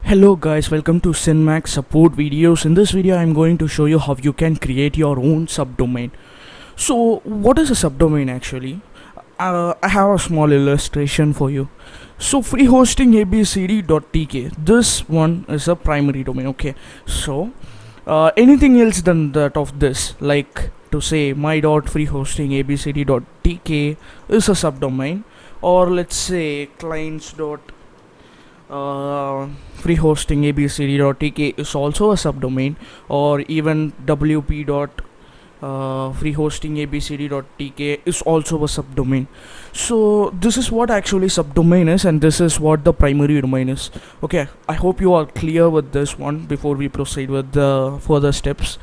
Hello guys, welcome to Cenmax support videos. In this video I'm going to show you how you can create your own subdomain. So what is a subdomain actually? I have a small illustration for you. So free hosting abcd.tk, this one is a primary domain. Okay, so anything else than that of this, like to say my.freehosting abcd.tk is a subdomain, or let's say clients dot free hosting abcd.tk is also a subdomain, or even wp dot free hosting abcd.tk is also a subdomain. So this is what actually subdomain is, and this is what the primary domain is. Okay, I hope you are clear with this one before we proceed with the further steps.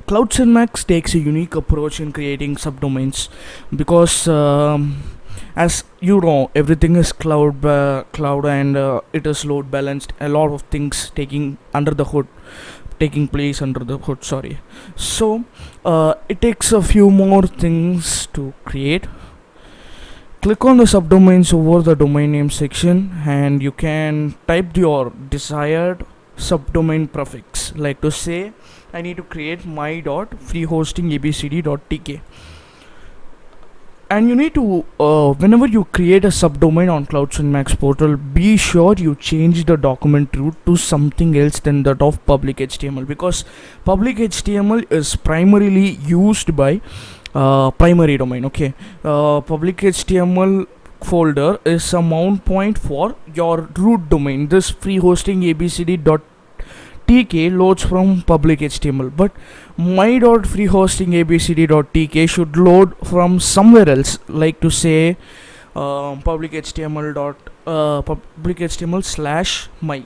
Cloud Cenmax takes a unique approach in creating subdomains because as you know, everything is cloud and it is load balanced. A lot of things taking place under the hood, sorry. So it takes a few more things to create. Click on the subdomains over the domain name section and you can type your desired subdomain prefix, like to say I need to create my.freehostingabcd.tk. And you need to whenever you create a subdomain on Cloud Cenmax portal, be sure you change the document root to something else than that of public HTML, because public HTML is primarily used by primary domain. Okay, public HTML folder is a mount point for your root domain. This free hosting abcd.tk loads from public HTML, but my.freehostingabcd.tk should load from somewhere else, like to say public HTML/my.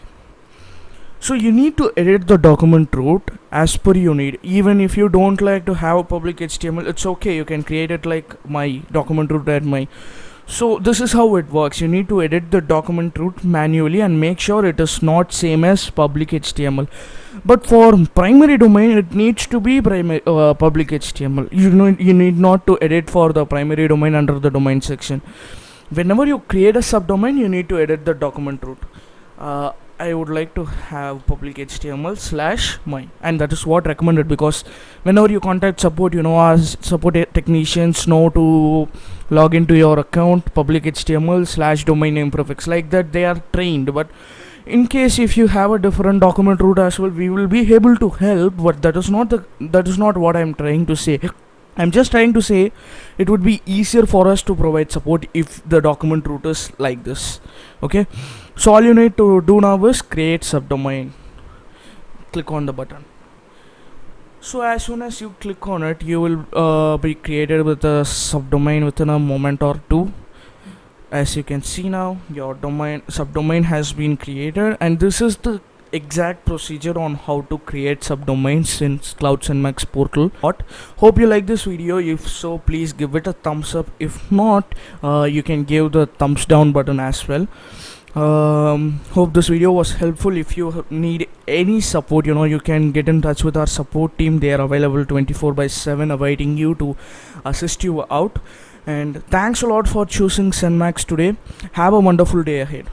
So you need to edit the document root as per your need. Even if you don't like to have public HTML, it's okay, you can create it like my document root at my. So this is how it works. You need to edit the document root manually and make sure it is not same as public HTML. But for primary domain, it needs to be public HTML. You need not to edit for the primary domain under the domain section. Whenever you create a subdomain, you need to edit the document root. I would like to have public HTML/my, and that is what recommended, because whenever you contact support, as support technicians know to log into your account public HTML/domain name prefix, like that they are trained. But in case if you have a different document root as well, we will be able to help, but that is not what I'm trying to say. I'm just trying to say it would be easier for us to provide support if the document root is like this. Okay, so all you need to do now is create subdomain. Click on the button. So as soon as you click on it, you will be created with a subdomain within a moment or two. As you can see now, your subdomain has been created, and this is the exact procedure on how to create subdomains in Cloud Cenmax portal. Hope you like this video. If so, please give it a thumbs up. If not, you can give the thumbs down button as well. Hope this video was helpful. If you need any support, you can get in touch with our support team. They are available 24/7, awaiting you to assist you out. And thanks a lot for choosing Cenmax today. Have a wonderful day ahead.